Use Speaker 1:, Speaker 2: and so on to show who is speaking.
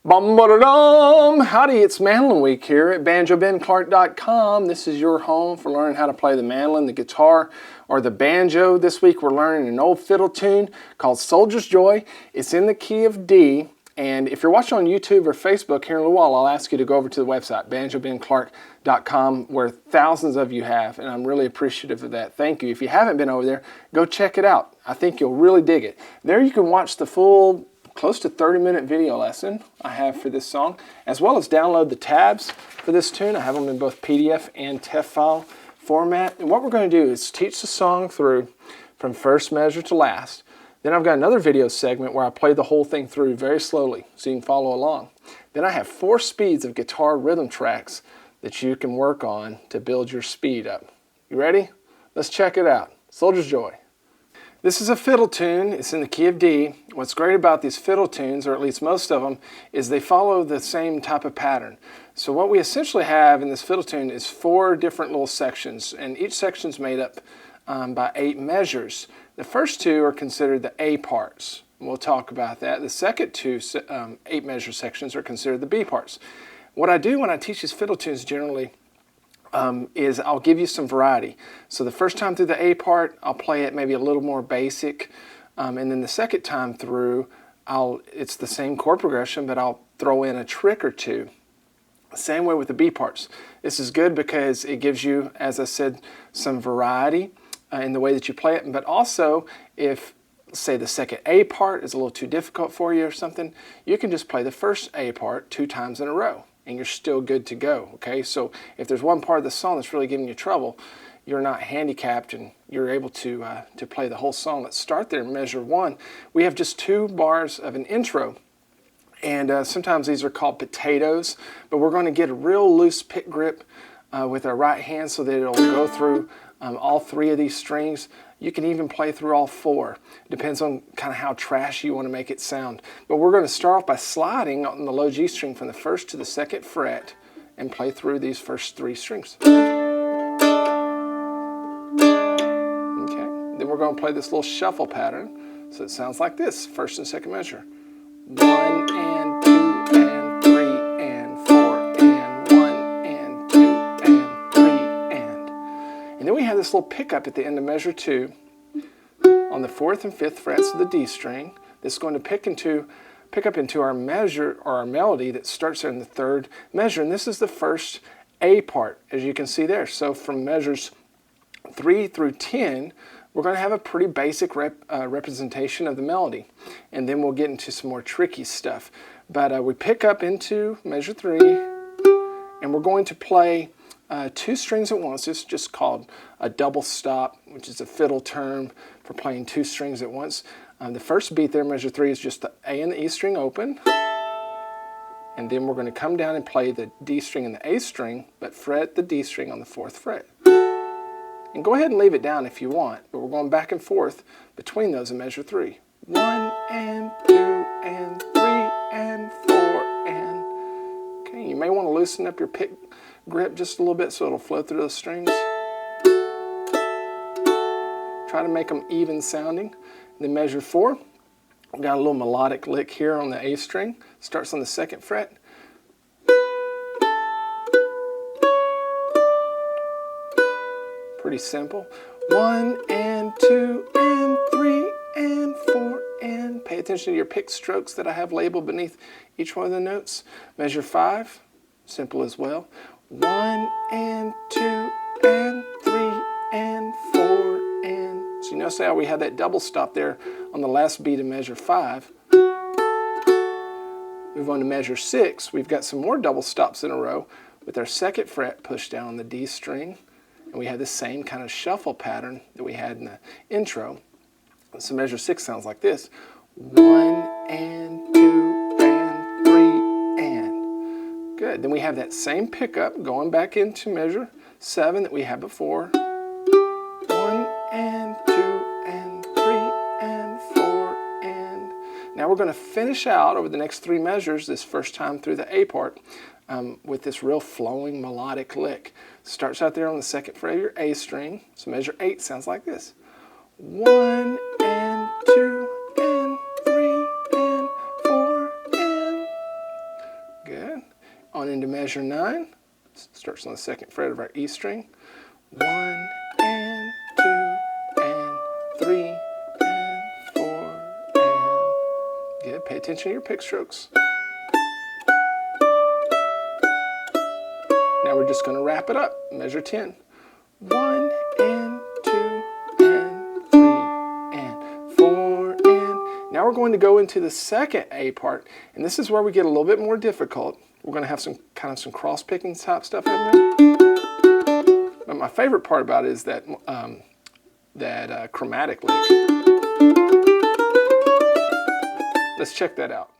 Speaker 1: Bum-ba-da-dum! Howdy, it's Mandolin Week here at BanjoBenClark.com. This is your home for learning how to play the mandolin, the guitar, or the banjo. This week we're learning an old fiddle tune called Soldier's Joy. It's in the key of D, and if you're watching on YouTube or Facebook here in a little while, I'll ask you to go over to the website, BanjoBenClark.com, where thousands of you have, and I'm really appreciative of that. Thank you. If you haven't been over there, go check it out. I think you'll really dig it. There you can watch the full close to 30-minute video lesson I have for this song, as well as download the tabs for this tune. I have them in both PDF and TEF file format. And what we're going to do is teach the song through from first measure to last. Then I've got another video segment where I play the whole thing through very slowly so you can follow along. Then I have 4 speeds of guitar rhythm tracks that you can work on to build your speed up. You ready? Let's check it out. Soldier's Joy. This is a fiddle tune. It's in the key of D. What's great about these fiddle tunes, or at least most of them, is they follow the same type of pattern. So what we essentially have in this fiddle tune is 4 different little sections, and each section is made up by 8 measures. The first 2 are considered the A parts. We'll talk about that. The second 2 8 measure sections are considered the B parts. What I do when I teach these fiddle tunes generally is I'll give you some variety. So the first time through the A part, I'll play it maybe a little more basic, and then the second time through, it's the same chord progression, but I'll throw in a trick or 2. Same way with the B parts. This is good because it gives you, as I said, some variety in the way that you play it, but also if, say, the second A part is a little too difficult for you or something, you can just play the first A part 2 times in a row, and you're still good to go, okay? So if there's one part of the song that's really giving you trouble, you're not handicapped and you're able to play the whole song. Let's start there in measure 1. We have just 2 bars of an intro, and sometimes these are called potatoes, but we're going to get a real loose pick grip with our right hand so that it'll go through all 3 of these strings. You can even play through all 4. It depends on kind of how trashy you want to make it sound. But we're going to start off by sliding on the low G string from the 1st to the 2nd fret and play through these first 3 strings. Okay. Then we're going to play this little shuffle pattern. So it sounds like this, 1st and 2nd measure. 1 and 2 and 3 and 4 and 1 and 2 and 3 and. And then we have this little pickup at the end of measure 2 on the 4th and 5th frets of the D string. This is going to pick up into our measure or our melody that starts in the 3rd measure, and this is the first A part, as you can see there. So from measures 3 through 10, we're going to have a pretty basic representation of the melody, and then we'll get into some more tricky stuff. But we pick up into measure 3, and we're going to play 2 strings at once. This is just called a double stop, which is a fiddle term for playing 2 strings at once. The first beat there, measure 3, is just the A and the E string open, and then we're going to come down and play the D string and the A string, but fret the D string on the 4th fret. And go ahead and leave it down if you want, but we're going back and forth between those in measure 3. 1 and 2 and 3 and 4 and... Okay, you may want to loosen up your pick grip just a little bit so it'll flow through those strings. Try to make them even sounding. Then measure 4, we've got a little melodic lick here on the A string. Starts on the 2nd fret. Pretty simple. 1 and 2 and 3 and 4 and. Pay attention to your pick strokes that I have labeled beneath each one of the notes. Measure 5, simple as well. 1 and 2 and 3 and 4 and. So you notice how we had that double stop there on the last beat of measure 5. Move on to measure 6. We've got some more double stops in a row with our 2nd fret pushed down on the D string. And we have the same kind of shuffle pattern that we had in the intro. So measure 6 sounds like this. 1 and 2 and 3 and. Good. Then we have that same pickup going back into measure 7 that we had before. 1 and 2 and 3 and 4 and. Now we're going to finish out over the next 3 measures this first time through the A part with this real flowing melodic lick. Starts out there on the 2nd fret of your A string. So measure 8 sounds like this. 1 and 2 and 3 and 4 and. on into measure 9. Starts on the 2nd fret of our E string. 1 and 2 and 3 and 4 and... Good, pay attention to your pick strokes. Now we're just going to wrap it up. Measure 10. 1 and 2 and 3 and 4 and... Now we're going to go into the second A part, and this is where we get a little bit more difficult. We're going to have some cross-picking type stuff in there. But my favorite part about it is that chromatic lick. Let's check that out.